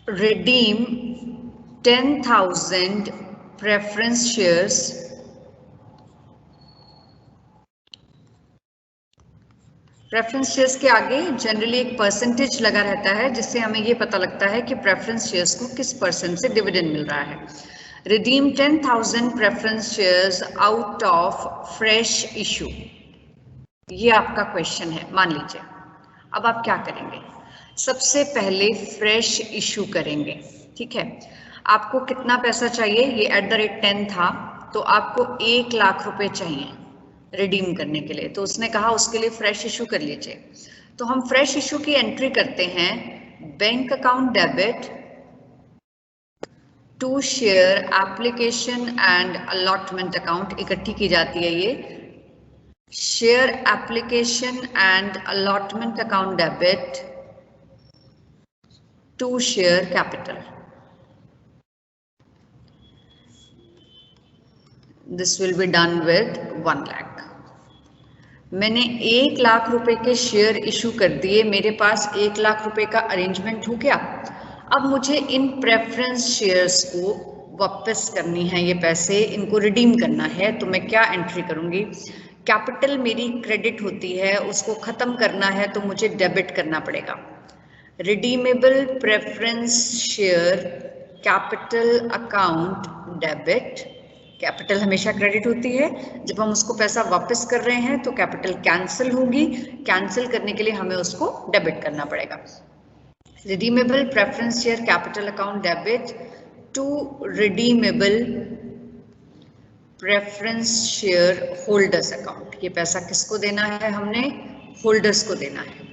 redeem 10,000 preference shares preference shares के आगे generally एक परसेंटेज लगा रहता है जिससे हमें ये पता लगता है कि प्रेफरेंस शेयर्स को किस परसेंट से डिविडेंड मिल रहा है। Redeem 10,000 preference shares out of fresh issue, ये आपका क्वेश्चन है मान लीजिए। अब आप क्या करेंगे, सबसे पहले फ्रेश इशू करेंगे, ठीक है। आपको कितना पैसा चाहिए, ये @10 था तो आपको 1 लाख रुपए चाहिए रिडीम करने के लिए, तो उसने कहा उसके लिए फ्रेश इशू कर लीजिए। तो हम फ्रेश इशू की एंट्री करते हैं, bank account debit to share application and allotment account, इकट्ठी की जाती है ये, share application and allotment account debit to share capital, this will be done with 1 lakh. मैंने 1 लाख रुपए के शेयर इशू कर दिए, मेरे पास 1 लाख रुपए का अरेंजमेंट हो गया। अब मुझे इन प्रेफरेंस शेयर्स को वापस करनी है, ये पैसे इनको रिडीम करना है, तो मैं क्या एंट्री करूंगी, कैपिटल मेरी क्रेडिट होती है, उसको खत्म करना है तो मुझे डेबिट करना पड़ेगा। Redeemable preference share capital account debit, capital हमेशा क्रेडिट होती है, जब हम उसको पैसा वापस कर रहे हैं तो कैपिटल कैंसिल होगी, कैंसिल करने के लिए हमें उसको डेबिट करना पड़ेगा। Redeemable preference share capital account debit to redeemable preference share holders account, ये पैसा किसको देना है, हमने होल्डर्स को देना है,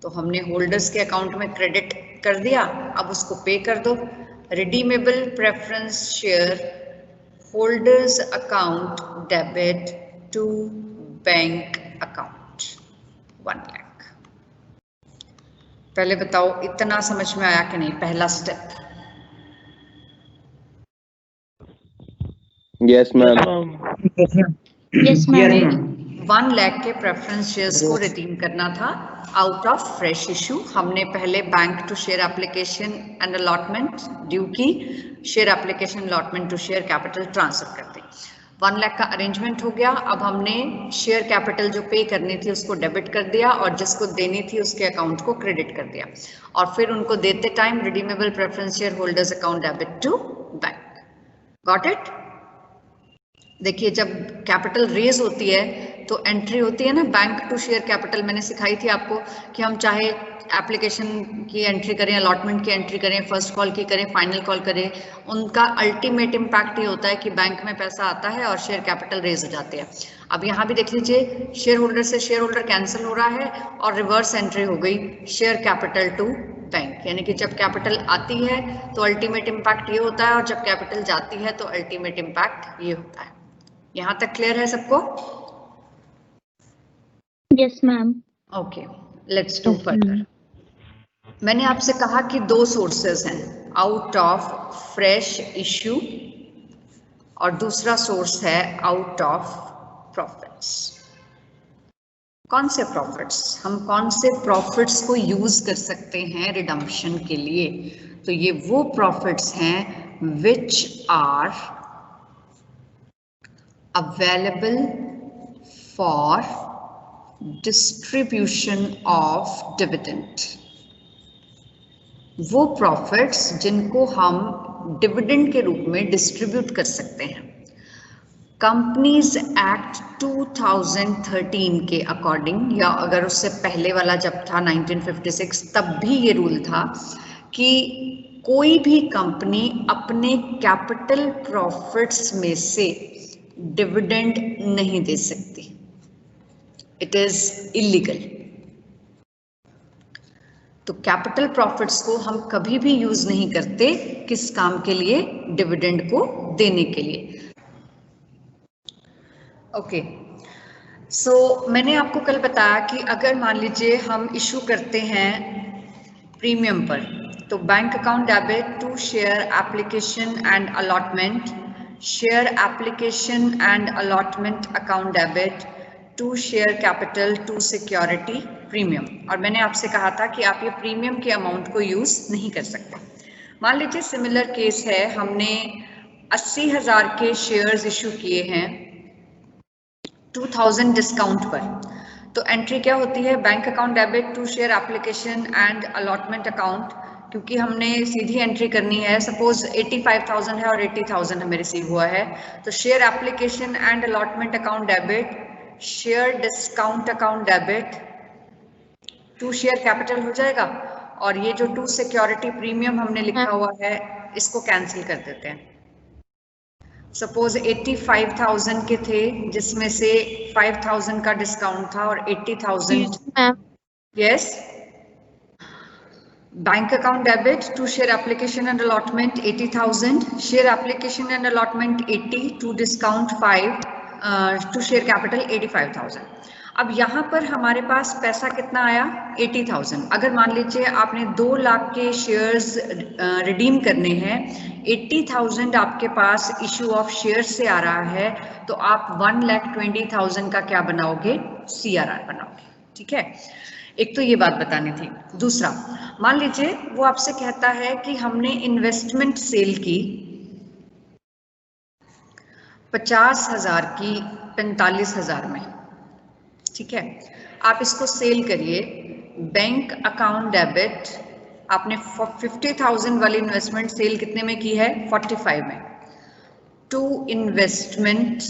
तो हमने होल्डर्स के अकाउंट में क्रेडिट कर दिया, अब उसको पे कर दो। Redeemable preference share holders account debit to bank account 1 lakh. पहले बताओ इतना समझ में आया कि नहीं, पहला step? Yes ma'am. Yes ma'am. 1 lakh के प्रेफरेंस शेयर्स को रिडीम करना था आउट ऑफ फ्रेश इशू। हमने पहले bank to share application and allotment due की, share application allotment to share capital transfer कर दी। 1 लाख का अरेंजमेंट हो गया। अब हमने शेयर कैपिटल जो पे करनी थी उसको डेबिट कर दिया और जिसको देनी थी उसके अकाउंट को क्रेडिट कर दिया, और फिर उनको देते time redeemable preference share holders account debit to bank. Got it? देखिए जब कैपिटल रेज होती है तो एंट्री होती है ना बैंक टू शेयर कैपिटल, मैंने सिखाई थी आपको कि हम चाहे एप्लीकेशन की एंट्री करें, अलॉटमेंट की एंट्री करें, फर्स्ट कॉल की करें, फाइनल कॉल करें, उनका अल्टीमेट इम्पैक्ट ये होता है कि बैंक में पैसा आता है और शेयर कैपिटल रेज हो जाते हैं। अब यहाँ भी देख लीजिए, शेयर होल्डर से शेयर होल्डर कैंसिल हो रहा है और रिवर्स एंट्री हो गई शेयर कैपिटल टू बैंक, यानी कि जब कैपिटल आती है तो अल्टीमेट इम्पैक्ट ये होता है और जब कैपिटल जाती है तो अल्टीमेट इम्पैक्ट ये होता है। यहां तक क्लियर है सबको? Yes ma'am. Okay, let's do further. मैंने आपसे कहा कि 2 सोर्सेस हैं, आउट ऑफ फ्रेश इश्यू और दूसरा सोर्स है आउट ऑफ प्रॉफिट्स। कौन से प्रॉफिट्स, हम कौन से प्रॉफिट्स को यूज कर सकते हैं रिडम्पशन के लिए? तो ये वो प्रॉफिट्स हैं which are available for distribution of dividend, वो प्रॉफिट्स जिनको हम डिविडेंड के रूप में डिस्ट्रीब्यूट कर सकते हैं। कंपनीज एक्ट 2013 के अकॉर्डिंग, या अगर उससे पहले वाला जब था 1956 तब भी ये रूल था कि कोई भी कंपनी अपने कैपिटल प्रॉफिट्स में से डिविडेंड नहीं दे सकती, इट इज इलीगल। तो कैपिटल प्रॉफिट्स को हम कभी भी यूज नहीं करते, किस काम के लिए? डिविडेंड को देने के लिए। ओके, सो मैंने आपको कल बताया कि अगर मान लीजिए हम इशू करते हैं प्रीमियम पर, तो bank account debit to share application and allotment, share application and allotment account debit to share capital to security premium. और मैंने आपसे कहा था कि आप ये प्रीमियम के अमाउंट को यूज नहीं कर सकते। मान लीजिए सिमिलर केस है, हमने 80,000 के शेयर्स इशू किए हैं 2000 डिस्काउंट पर। तो एंट्री क्या होती है, bank account debit to share application and allotment account, क्योंकि हमने सीधी एंट्री करनी है। सपोज 85,000 है और 80,000 हमें रिसीव हुआ है, तो share application and allotment account debit, share discount account debit to share capital हो जाएगा। और ये जो टू सिक्योरिटी प्रीमियम हमने लिखा हुआ है इसको कैंसिल कर देते हैं। सपोज 85,000 के थे जिसमें से 5,000 का डिस्काउंट था और 80,000। Yes, bank account debit to share application and allotment 80,000, share application and allotment 80, to discount 5, to share capital 85,000। अब यहाँ पर हमारे पास पैसा कितना आया, 80,000। अगर मान लीजिए आपने 2 लाख के शेयर्स रिडीम करने हैं, 80,000 आपके पास इशू ऑफ शेयर से आ रहा है, तो आप 1,20,000 का क्या बनाओगे, CRR बनाओगे। ठीक है, एक तो ये बात बतानी थी। दूसरा, मान लीजिए वो आपसे कहता है कि हमने इन्वेस्टमेंट सेल की 50,000 की 45,000 में। ठीक है, आप इसको सेल करिए। बैंक अकाउंट डेबिट, आपने 50,000 वाली इन्वेस्टमेंट सेल कितने में की है, 45 में। टू इन्वेस्टमेंट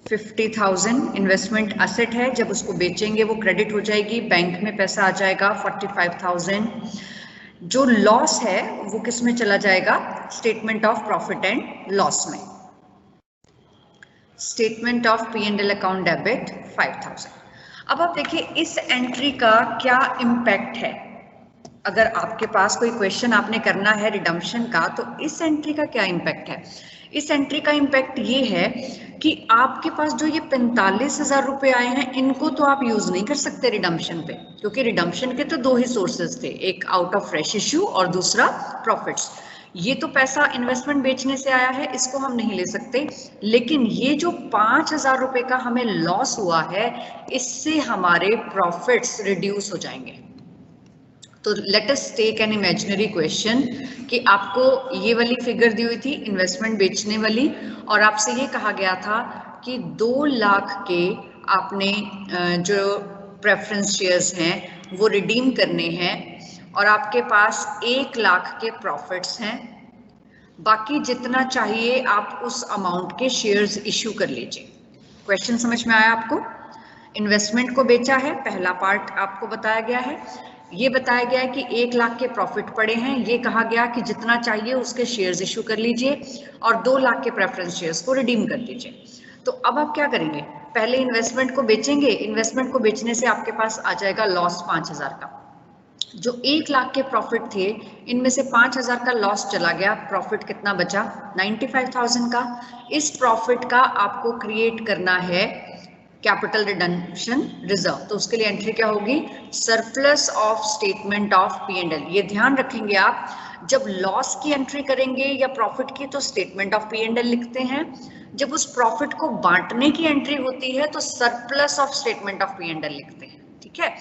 50,000, इन्वेस्टमेंट एसेट है, जब उसको बेचेंगे वो क्रेडिट हो जाएगी, बैंक में पैसा आ जाएगा 45,000। जो लॉस है वो किस में चला जाएगा, statement of profit and loss में। Statement of P&L account debit 5,000। अब आप देखिए इस एंट्री का क्या इम्पैक्ट है। अगर आपके पास कोई क्वेश्चन आपने करना है रिडम्पशन का, तो इस एंट्री का क्या इम्पैक्ट है। इस एंट्री का इम्पैक्ट ये है कि आपके पास जो ये 45,000 रुपए आए हैं, इनको तो आप यूज नहीं कर सकते रिडम्पशन पे, क्योंकि रिडम्पशन के तो 2 ही सोर्सेज थे, एक आउट ऑफ फ्रेश इश्यू और दूसरा प्रॉफिट्स। ये तो पैसा इन्वेस्टमेंट बेचने से आया है, इसको हम नहीं ले सकते। लेकिन ये जो 5,000 रुपए का हमें लॉस हुआ है, इससे हमारे प्रॉफिट्स रिड्यूस हो जाएंगे। तो let us take an imaginary question कि आपको ये वाली फिगर दी हुई थी इन्वेस्टमेंट बेचने वाली, और आपसे ये कहा गया था कि 2 लाख के आपने जो प्रेफरेंस शेयर्स हैं वो रिडीम करने हैं, और आपके पास 1 लाख के प्रॉफिट्स हैं। बाकी जितना चाहिए आप उस अमाउंट के शेयर्स इश्यू कर लीजिए। क्वेश्चन समझ में आया आपको। इन्वेस्टमेंट को बेचा है, पहला पार्ट आपको बताया गया है। ये बताया गया है कि 1 लाख के प्रॉफिट पड़े हैं, ये कहा गया कि जितना चाहिए उसके शेयर्स इशू कर लीजिए और 2 लाख के प्रेफरेंस शेयर्स को रिडीम कर लीजिए। तो अब आप क्या करेंगे, पहले इन्वेस्टमेंट को बेचेंगे। इन्वेस्टमेंट को बेचने से आपके पास आ जाएगा लॉस 5,000 का। जो 1 लाख के प्रॉफिट थे, इनमें से 5,000 का लॉस चला गया, प्रॉफिट कितना बचा, 95,000 का। इस प्रॉफिट का आपको क्रिएट करना है कैपिटल रिडम्पशन रिजर्व। तो उसके लिए एंट्री क्या होगी, surplus of statement of P&L। ये ध्यान रखेंगे आप, जब लॉस की एंट्री करेंगे या प्रॉफिट की तो स्टेटमेंट ऑफ P&L लिखते हैं, जब उस प्रॉफिट को बांटने की एंट्री होती है तो surplus of statement of P&L लिखते हैं। ठीक है,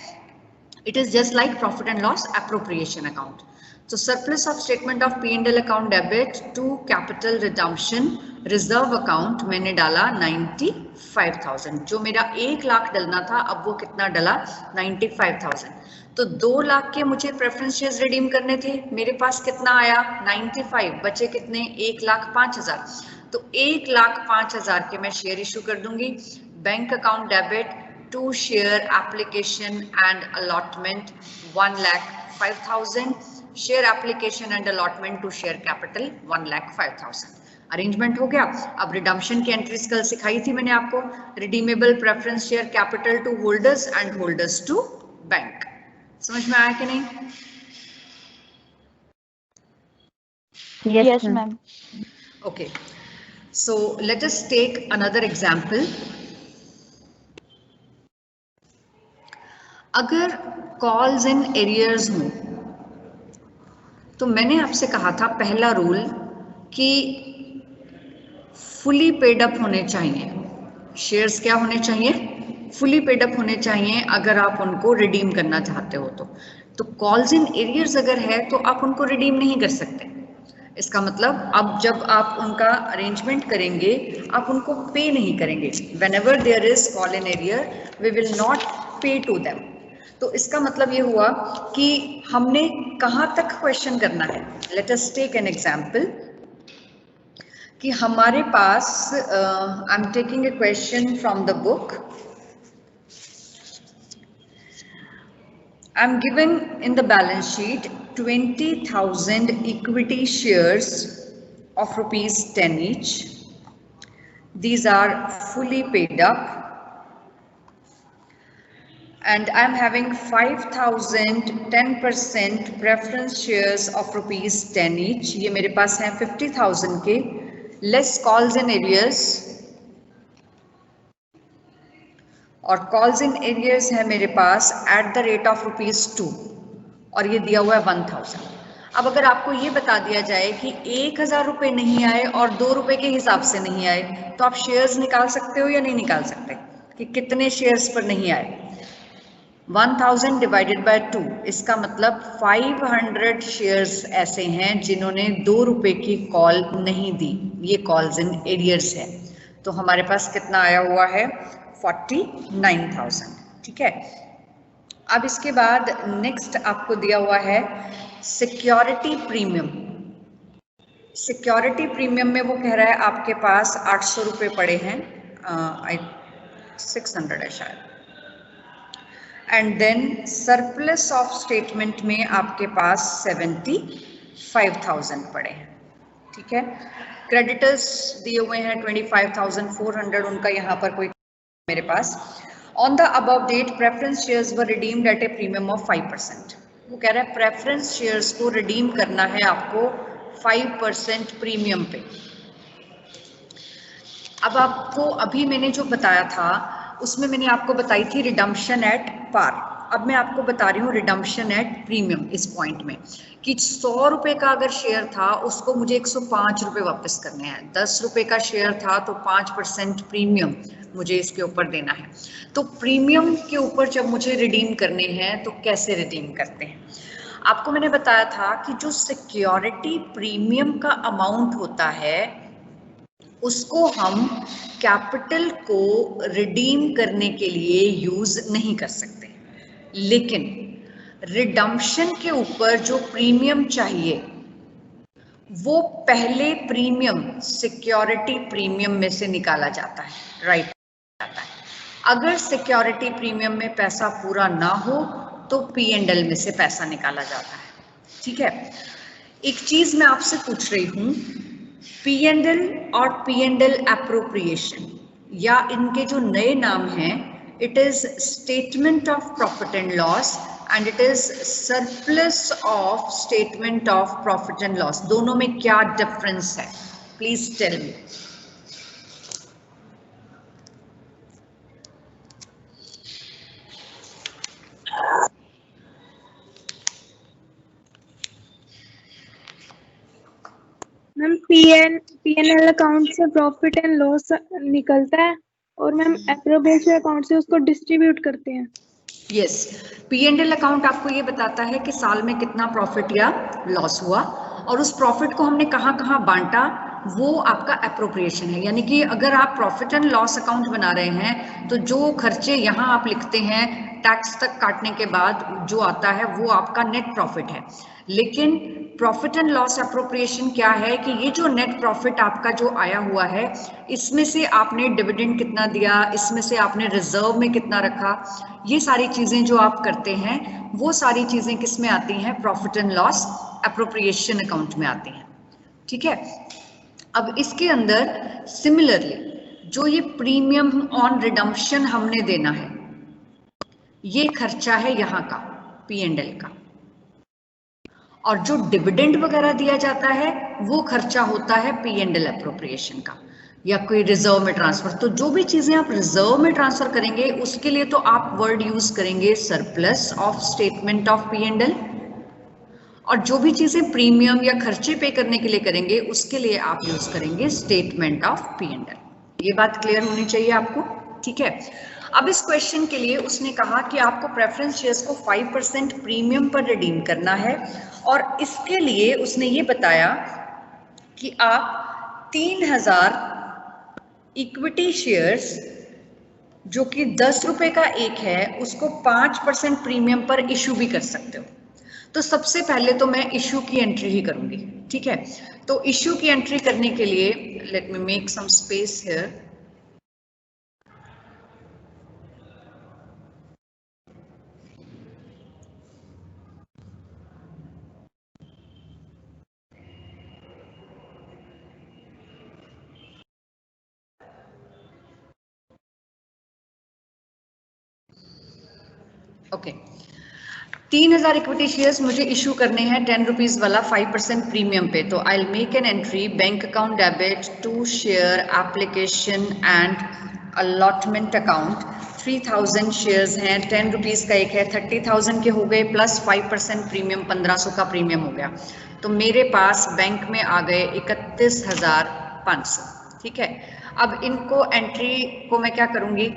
it is just like profit and loss appropriation account. So surplus of statement of P&L account debit to capital redemption reserve account मैंने डाला 95,000। जो मेरा 1 लाख डलना था, अब वो कितना डला, 95,000। तो 2 लाख के मुझे प्रेफरेंस शेयर्स रिडीम करने थे, मेरे पास कितना आया, 95, बचे कितने, 1,05,000। तो 1,05,000 के मैं शेयर इशू कर दूंगी। Bank account debit to share application and allotment 1,05,000, share application and allotment to share capital 1,05,000। Arrangement हो गया। अब रिडम्पशन की एंट्रीज कल सिखाई थी मैंने आपको, redeemable preference share capital to holders and holders to bank. समझ में आया कि नहीं? Yes, ma'am. Okay, so let us take another example. अगर कॉल्स इन एरियर्स हों, तो मैंने आपसे कहा था पहला रूल कि फुली पेड अप होने चाहिए। शेयर्स क्या होने चाहिए, फुली पेड अप होने चाहिए अगर आप उनको रिडीम करना चाहते हो तो कॉल्स इन एरियर्स अगर है तो आप उनको रिडीम नहीं कर सकते। इसका मतलब अब जब आप उनका अरेंजमेंट करेंगे आप उनको पे नहीं करेंगे। Whenever there is call in arrear we will not pay to them. तो इसका मतलब ये हुआ कि हमने कहाँ तक क्वेश्चन करना है। Let us take an example कि हमारे पास I am taking a question from the book. I am giving in the balance sheet 20,000 equity shares of rupees 10 each. These are fully paid up, and I am having 5,000 10% preference shares of rupees 10 each. ये मेरे पास हैं 50,000 के less calls in arrears, और calls in arrears है मेरे पास eight the rate of ₹2 और ये दिया हुआ है 1000। अब अगर आपको ये बता दिया जाए कि 1000 रुपये नहीं आए और 2 रुपये के हिसाब से नहीं आए तो आप शेयर्स निकाल सकते हो या नहीं निकाल सकते कि कितने शेयर्स पर नहीं आए। 1000 डिवाइडेड बाय 2, इसका मतलब 500 शेयर्स ऐसे हैं जिन्होंने 2 रुपये की कॉल नहीं दी। ये कॉल्स इन एरियर्स है। तो हमारे पास कितना आया हुआ है 49,000। ठीक है। अब इसके बाद नेक्स्ट आपको दिया हुआ है सिक्योरिटी प्रीमियम। सिक्योरिटी प्रीमियम में वो कह रहा है आपके पास 800 रुपये पड़े हैं, 600 है शायद, and then surplus of statement में आपके पास 75,000 पड़े हैं। ठीक है। क्रेडिटर्स दिए हुए हैं 25,400, उनका यहाँ पर कोई मेरे पास। On the above date preference shares were redeemed at a premium of 5%। वो कह रहा है प्रेफरेंस शेयर्स को रिडीम करना है आपको 5% प्रीमियम पे। अब आपको अभी मैंने जो बताया था उसमें मैंने आपको बताई थी रिडम्पशन एट पार। अब मैं आपको बता रही हूँ रिडम्पशन एट प्रीमियम इस पॉइंट में कि 100 रुपये का अगर शेयर था उसको मुझे 105 रुपये वापस करने हैं। 10 रुपये का शेयर था तो 5% प्रीमियम मुझे इसके ऊपर देना है। तो प्रीमियम के ऊपर जब मुझे रिडीम करने हैं तो कैसे रिडीम करते हैं। आपको मैंने बताया था कि जो सिक्योरिटी प्रीमियम का अमाउंट होता है उसको हम कैपिटल को रिडीम करने के लिए यूज नहीं कर सकते, लेकिन रिडम्पशन के ऊपर जो प्रीमियम चाहिए वो पहले प्रीमियम सिक्योरिटी प्रीमियम में से निकाला जाता है, राइट जाता है। अगर सिक्योरिटी प्रीमियम में पैसा पूरा ना हो तो P&L में से पैसा निकाला जाता है। ठीक है। एक चीज मैं आपसे पूछ रही हूँ, P&L और P&L एप्रोप्रिएशन या इनके जो नए नाम हैं, it is statement of profit and loss and it is surplus of statement of profit and loss. दोनों में क्या डिफरेंस है, please tell me. Ma'am P&L account से प्रॉफिट एंड लॉस निकलता है और मैम एप्रोप्रिएशन अकाउंट से उसको डिस्ट्रीब्यूट करते हैं। यस, P&L अकाउंट आपको ये बताता है कि साल में कितना प्रॉफिट या लॉस हुआ और उस प्रॉफिट को हमने कहाँ कहाँ बांटा, वो आपका एप्रोप्रिएशन है। यानी कि अगर आप प्रॉफिट एंड लॉस अकाउंट बना रहे हैं तो जो खर्चे यहाँ आप लिखते हैं टैक्स तक काटने के बाद जो आता है वो आपका नेट प्रॉफिट है। लेकिन प्रॉफिट एंड लॉस एप्रोप्रिएशन क्या है कि ये जो नेट प्रॉफिट आपका जो आया हुआ है इसमें से आपने डिविडेंड कितना दिया, इसमें से आपने रिजर्व में कितना रखा, ये सारी चीजें जो आप करते हैं वो सारी चीजें किस में आती हैं, profit and loss appropriation account में आती हैं। ठीक है। अब इसके अंदर सिमिलरली जो ये प्रीमियम ऑन रिडम्पशन हमने देना है ये खर्चा है यहाँ का P&L का, और जो डिविडेंड वगैरह दिया जाता है वो खर्चा होता है P&L एप्रोप्रिएशन का या कोई रिजर्व में ट्रांसफर। तो जो भी चीजें आप रिजर्व में ट्रांसफर करेंगे उसके लिए तो आप वर्ड यूज करेंगे surplus of statement of P&L, और जो भी चीजें प्रीमियम या खर्चे पे करने के लिए करेंगे उसके लिए आप यूज करेंगे स्टेटमेंट ऑफ P&L। ये बात क्लियर होनी चाहिए आपको, ठीक है। अब इस क्वेश्चन के लिए उसने कहा कि आपको प्रेफरेंस शेयर्स को 5% प्रीमियम पर रिडीम करना है, और इसके लिए उसने ये बताया कि आप 3000 इक्विटी शेयर्स जो कि 10 रुपए का एक है, उसको 5% प्रीमियम पर इशू भी कर सकते हो। तो सबसे पहले तो मैं इशू की एंट्री ही करूंगी, ठीक है। तो इशू की एंट्री करने के लिए let me make some space here. Okay, 3000 equity shares मुझे इशू करने हैं 10 रुपीज वाला 5% प्रीमियम पे। तो I will make an entry, bank account debit to share application and allotment account. 3000 shares हैं, 10 रुपीज का एक है, 30,000 के हो गए, प्लस 5% प्रीमियम 1500 का प्रीमियम हो गया। तो मेरे पास बैंक में आ गए 31,500, ठीक है। अब इनको एंट्री को मैं क्या करूंगी,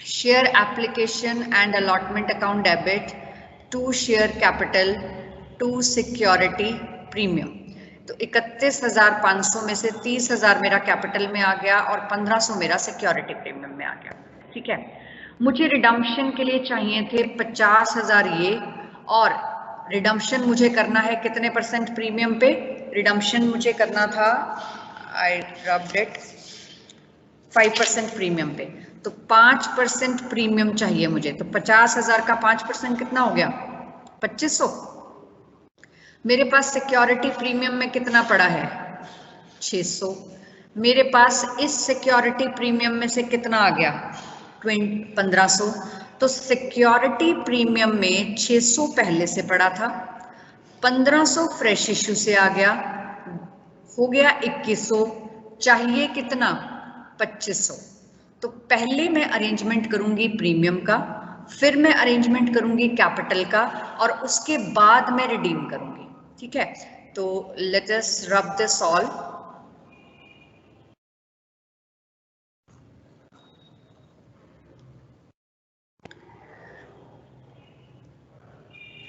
share application and allotment account debit to share capital to security premium. तो 31,500 में से 30,000 मेरा कैपिटल में आ गया और 1500 मेरा सिक्योरिटी प्रीमियम में आ गया, ठीक है। मुझे रिडम्पशन के लिए चाहिए थे 50,000 ये, और रिडम्पशन मुझे करना है कितने परसेंट प्रीमियम पे, रिडम्पशन मुझे करना था, आई रब्ड इट, 5% प्रीमियम पे। तो 5% प्रीमियम चाहिए मुझे। तो 50,000 का 5% कितना हो गया, 2500। मेरे पास सिक्योरिटी प्रीमियम में कितना पड़ा है, 600। मेरे पास इस सिक्योरिटी प्रीमियम में से कितना आ गया, 1500। तो सिक्योरिटी प्रीमियम में 600 पहले से पड़ा था, 1500 फ्रेश इश्यू से आ गया, हो गया 2100, चाहिए कितना, 2500। तो पहले मैं अरेंजमेंट करूंगी प्रीमियम का, फिर मैं अरेंजमेंट करूंगी कैपिटल का, और उसके बाद मैं रिडीम करूंगी, ठीक है। तो let us rub this all.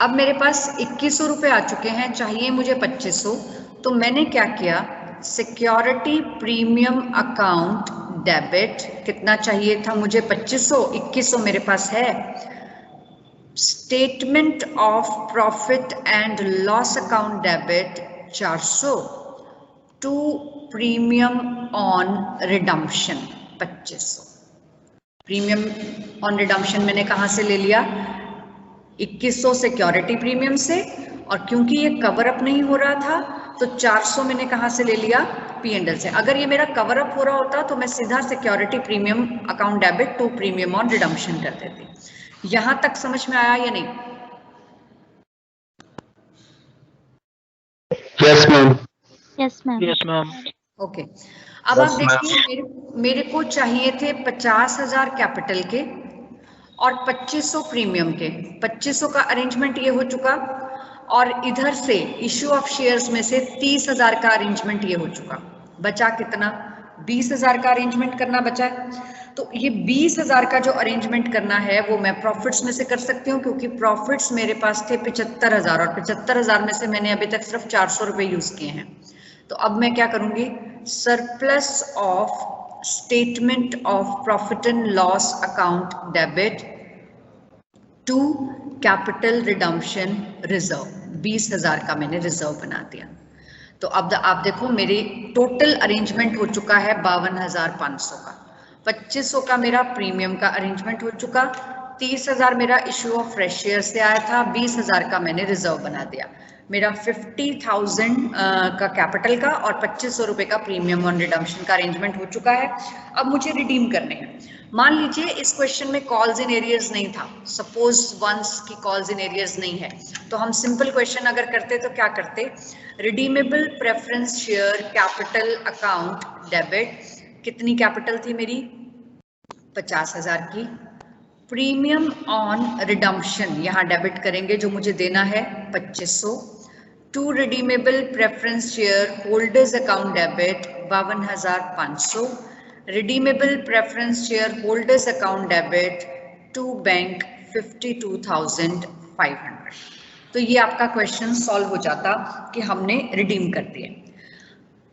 अब मेरे पास 2100 रुपए आ चुके हैं, चाहिए मुझे 2500। तो मैंने क्या किया, सिक्योरिटी प्रीमियम अकाउंट डेबिट कितना चाहिए था मुझे, 2500, 2100 मेरे पास है। Statement of profit and loss account debit 400 to premium on redemption 2500। Premium on redemption मैंने कहां से ले लिया, 2100 सिक्योरिटी प्रीमियम से, और क्योंकि ये कवर अप नहीं हो रहा था तो 400 मैंने कहां से ले लिया, P&L से। अगर ये मेरा कवर अप हो रहा होता तो मैं सीधा security premium account debit to premium on redemption कर देती। यहां तक समझ में आया या नहीं? Yes ma'am. Yes, ma'am. Yes ma'am. Okay, अब आप देखिए, मेरे को चाहिए थे 50,000 कैपिटल के और 2500 प्रीमियम के। 2500 का अरेंजमेंट ये हो चुका, और इधर से इश्यू ऑफ शेयर्स में से 30,000 का अरेंजमेंट ये हो चुका। बचा कितना, 20,000 का अरेंजमेंट करना बचा है। तो ये 20,000 का जो अरेंजमेंट करना है वो मैं प्रॉफिट्स में से कर सकती हूँ, क्योंकि प्रॉफिट्स मेरे पास थे 75,000, और 75,000 में से मैंने अभी तक सिर्फ 400 रुपए यूज किए हैं। तो अब मैं क्या करूंगी, surplus of statement of profit and loss account debit to capital redemption reserve, 20,000 का मैंने रिजर्व बना दिया। तो अब आप देखो मेरी टोटल अरेंजमेंट हो चुका है 52,500 का। 2500 का मेरा प्रीमियम का अरेंजमेंट हो चुका, 30,000 मेरा इशू ऑफ फ्रेश शेयर से आया था, 20,000 का मैंने रिजर्व बना दिया। मेरा 50,000 का कैपिटल का और 2500 रुपए का प्रीमियम ऑन रिडम्पशन का अरेंजमेंट हो चुका है। अब मुझे रिडीम करने हैं। मान लीजिए इस क्वेश्चन में कॉल्स इन एरियर्स नहीं था, सपोज वंस की कॉल्स इन एरियर्स नहीं है, तो हम सिंपल क्वेश्चन अगर करते तो क्या करते, redeemable preference share capital account debit, कितनी कैपिटल थी मेरी, 50,000 की, प्रीमियम ऑन रिडम्पशन यहाँ डेबिट करेंगे जो मुझे देना है 2500, to redeemable preference share holders account debit 52,500, redeemable preference share holders account debit to bank 52,500। तो ये आपका क्वेश्चन सॉल्व हो जाता कि हमने रिडीम कर दिए।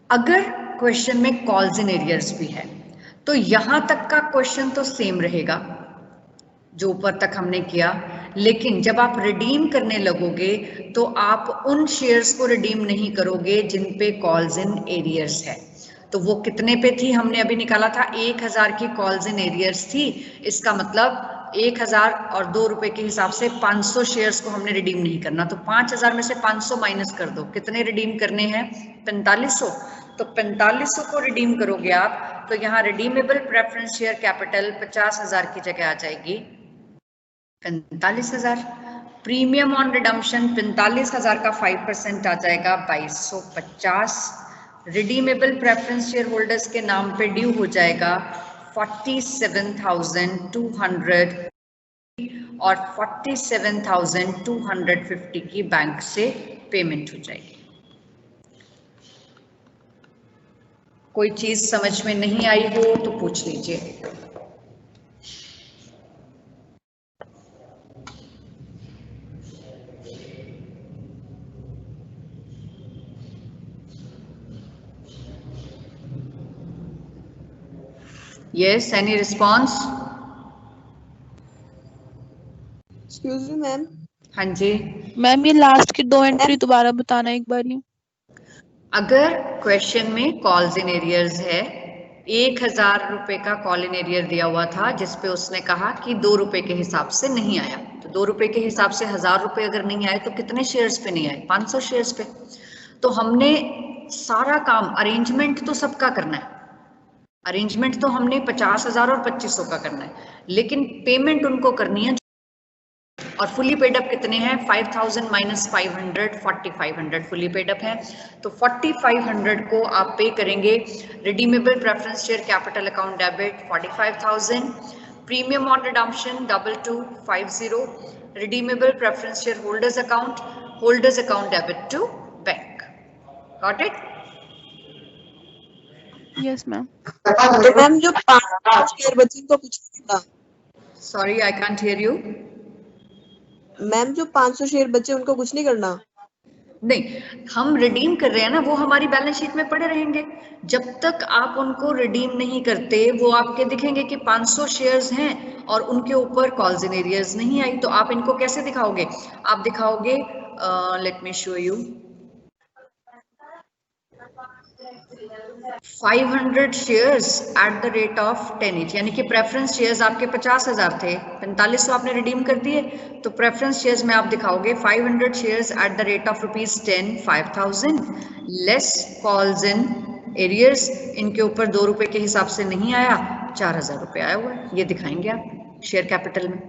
अगर क्वेश्चन में कॉल्स इन एरियर्स भी है तो यहां तक का क्वेश्चन तो सेम रहेगा जो ऊपर तक हमने किया, लेकिन जब आप रिडीम करने लगोगे तो आप उन शेयर्स को रिडीम नहीं करोगे जिन पे कॉल्स इन एरियर्स है। तो वो कितने पे थी हमने अभी निकाला था, 1000 की कॉल्स इन एरियर्स थी। इसका मतलब 1000 और 2 रुपए के हिसाब से 500 शेयर्स को हमने रिडीम नहीं करना। तो 5000 में से 500 माइनस कर दो, कितने रिडीम करने हैं? 4500। तो 4500 को रिडीम करोगे आप तो यहाँ रिडीमेबल प्रेफरेंस शेयर कैपिटल 50,000 की जगह आ जाएगी 45,000। प्रीमियम ऑन रिडम्पशन 45,000 का 5% आ जाएगा 2250। रिडीमेबल प्रेफरेंस शेयर होल्डर्स के नाम पे ड्यू हो जाएगा 47,200 और 47,250 की बैंक से पेमेंट हो जाएगी। कोई चीज समझ में नहीं आई हो तो पूछ लीजिए। Yes, any response? Excuse me ma'am. हाँ जी मैम ये लास्ट की 2 एंट्री दोबारा बताना एक बार। अगर क्वेश्चन में कॉल्स इन एरियर्स है, 1000 रुपए का कॉल इन एरियर दिया हुआ था जिसपे उसने कहा कि 2 रुपए के हिसाब से नहीं आया, तो 2 रुपए के हिसाब से 1000 रुपए अगर नहीं आए तो कितने शेयर्स पे नहीं आए? 500 शेयर्स पे। तो हमने सारा काम अरेंजमेंट तो सबका करना है, अरेंजमेंट तो हमने 50,000 और 2500 का करना है, लेकिन पेमेंट उनको करनी है। और फुली पेड अप कितने हैं? 5000 माइनस 500 4500 फुली पेड अप है। तो 4500 को आप पे करेंगे। Redeemable preference share capital account debit 45,000, premium on redemption 2250, redeemable preference share holders account debit to bank. Got it? Yes ma'am. तो मैम जो 500 शेयर बचे उनको कुछ नहीं करना। Sorry I can't hear you. Ma'am जो 500 शेयर बचे उनको कुछ नहीं करना। नहीं, हम रिडीम कर रहे हैं ना, वो हमारी बैलेंस शीट में पड़े रहेंगे। जब तक आप उनको रिडीम नहीं करते वो आपके दिखेंगे कि 500 शेयर्स हैं और उनके ऊपर कॉल्स इन एरियर्स नहीं आई। तो आप इनको कैसे दिखाओगे? आप दिखाओगे, let me show you, 500 shares at the rate of 10 each, यानी कि प्रेफरेंस शेयर्स आपके 50,000 थे, 4500 आपने रिडीम कर दिए। तो प्रेफरेंस शेयर्स में आप दिखाओगे 500 shares at the rate of ₹10 5000 less calls in arrears, इनके ऊपर 2 रुपए के हिसाब से नहीं आया, 4000 रुपए आया हुआ है, ये दिखाएंगे आप शेयर कैपिटल में।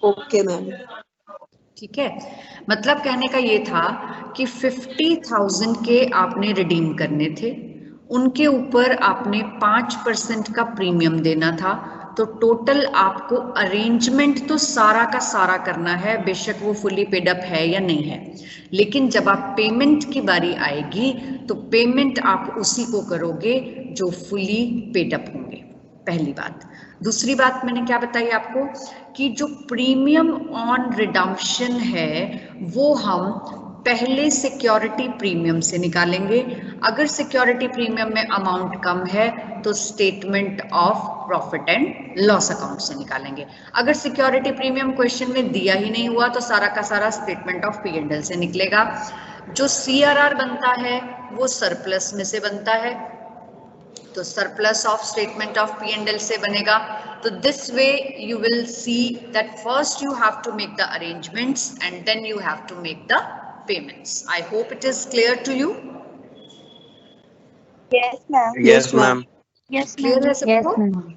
Okay ma'am. ठीक है, मतलब कहने का ये था कि 50,000 के आपने रिडीम करने थे, उनके ऊपर आपने 5% का प्रीमियम देना था। तो टोटल आपको अरेंजमेंट तो सारा का सारा करना है, बेशक वो फुली पेड अप है या नहीं है। लेकिन जब आप पेमेंट की बारी आएगी तो पेमेंट आप उसी को करोगे जो फुली पेड अप होंगे, पहली बात। दूसरी बात मैंने क्या बताई आपको कि जो प्रीमियम ऑन रिडम्पशन है वो हम पहले सिक्योरिटी प्रीमियम से निकालेंगे। अगर सिक्योरिटी प्रीमियम में अमाउंट कम है तो statement of profit and loss account से निकालेंगे। अगर सिक्योरिटी प्रीमियम क्वेश्चन में दिया ही नहीं हुआ तो सारा का सारा स्टेटमेंट ऑफ P&L से निकलेगा। जो CRR बनता है वो सरप्लस में से बनता है, तो surplus of statement of P&L से बनेगा। तो this way you will see that first you have to make the arrangements and then you have to make the payments. I hope it is clear to you. Yes, ma'am. Yes, ma'am. Yes, Clear ma'am. है सबको? Yes, ma'am.